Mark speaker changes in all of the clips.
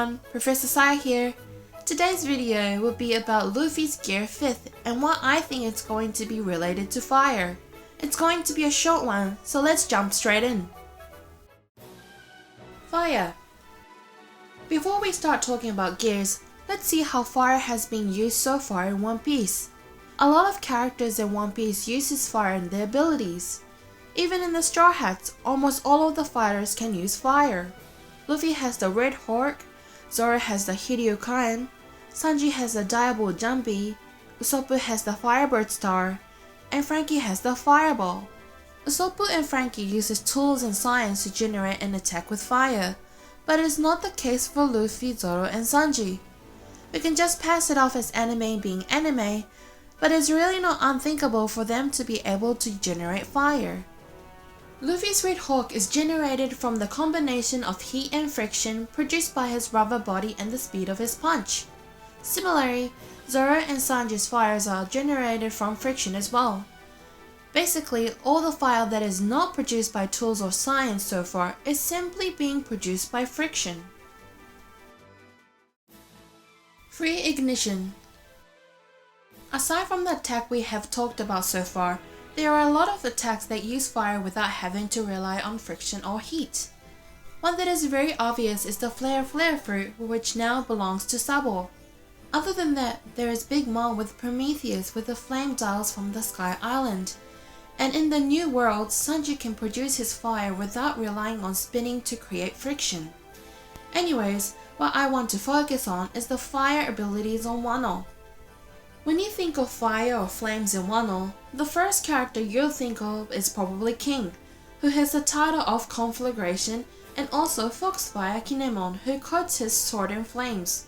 Speaker 1: everyone, Professor Sai here. Today's video will be about Luffy's Gear 5th and what I think it's going to be related to fire. It's going to be a short one, so let's jump straight in. Fire. Before we start talking about gears, let's see how fire has been used so far in One Piece. A lot of characters in One Piece uses fire in their abilities. Even in the Straw Hats, almost all of the fighters can use fire. Luffy has the Red Hawk, Zoro has the Hiryukan, Sanji has the Diable Jumpy, Usopp has the Firebird Star, and Franky has the Fireball. Usopp and Franky uses tools and science to generate an attack with fire, but it is not the case for Luffy, Zoro, and Sanji. We can just pass it off as anime being anime, but it's really not unthinkable for them to be able to generate fire. Luffy's Red Hawk is generated from the combination of heat and friction produced by his rubber body and the speed of his punch. Similarly, Zoro and Sanji's fires are generated from friction as well. Basically, all the fire that is not produced by tools or science so far is simply being produced by friction. Free ignition. Aside from the attack we have talked about so far, there are a lot of attacks that use fire without having to rely on friction or heat. One that is very obvious is the Flare fruit, which now belongs to Sabo. Other than that, there is Big Mom with Prometheus with the flame dials from the Sky Island. And in the New World, Sanji can produce his fire without relying on spinning to create friction. Anyways, what I want to focus on is the fire abilities on Wano. When you think of fire or flames in Wano, the first character you'll think of is probably King, who has the title of Conflagration, and also Foxfire Kinemon, who coats his sword in flames.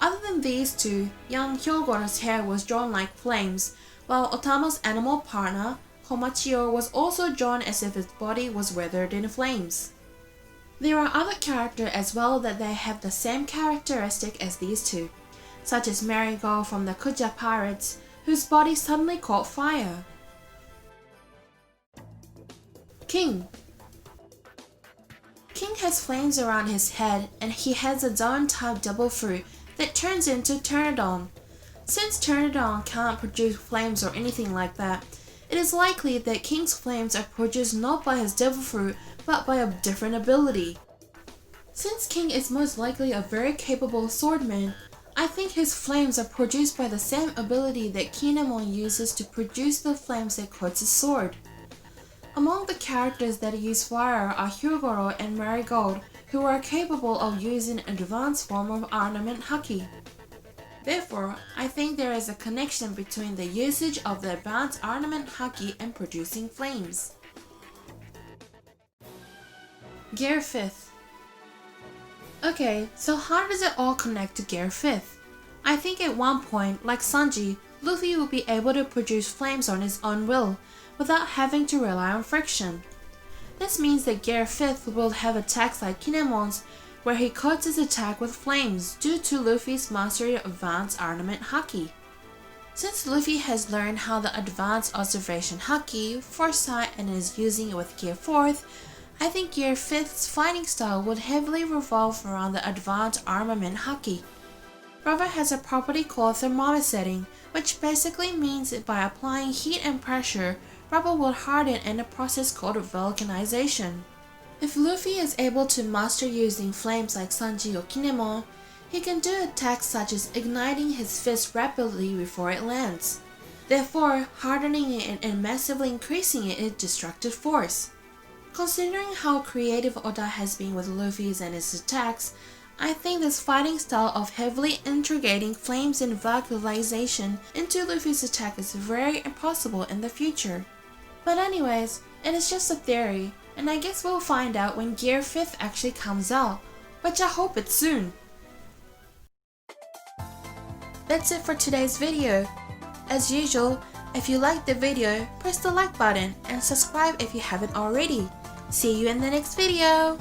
Speaker 1: Other than these two, young Hyogoro's hair was drawn like flames, while Otamo's animal partner, Komachio, was also drawn as if his body was weathered in flames. There are other characters as well that they have the same characteristic as these two, such as Marigold from the Kuja Pirates, whose body suddenly caught fire. King. King has flames around his head, and he has a Zoan-type double fruit that turns into Pteranodon. Since Pteranodon can't produce flames or anything like that, it is likely that King's flames are produced not by his devil fruit, but by a different ability. Since King is most likely a very capable swordman, I think his flames are produced by the same ability that Kinemon uses to produce the flames that coats his sword. Among the characters that use fire are Hyogoro and Marigold, who are capable of using an advanced form of ornament haki. Therefore, I think there is a connection between the usage of the advanced ornament haki and producing flames. Gear 5th. Okay, so how does it all connect to Gear 5th? I think at one point, like Sanji, Luffy will be able to produce flames on his own will, without having to rely on friction. This means that Gear 5th will have attacks like Kinemon's, where he coats his attack with flames due to Luffy's mastery of advanced ornament haki. Since Luffy has learned how the advanced observation haki, foresight, and is using it with Gear 4th, I think Gear 5th's fighting style would heavily revolve around the advanced armament haki. Rubber has a property called thermosetting, which basically means that by applying heat and pressure, rubber will harden in a process called vulcanization. If Luffy is able to master using flames like Sanji or Kinemon, he can do attacks such as igniting his fist rapidly before it lands, therefore hardening it and massively increasing its destructive force. Considering how creative Oda has been with Luffy's and his attacks, I think this fighting style of heavily integrating flames and vulcanization into Luffy's attack is very impossible in the future. But anyways, it is just a theory, and I guess we'll find out when Gear 5th actually comes out, which I hope it's soon. That's it for today's video. As usual, if you liked the video, press the like button and subscribe if you haven't already. See you in the next video!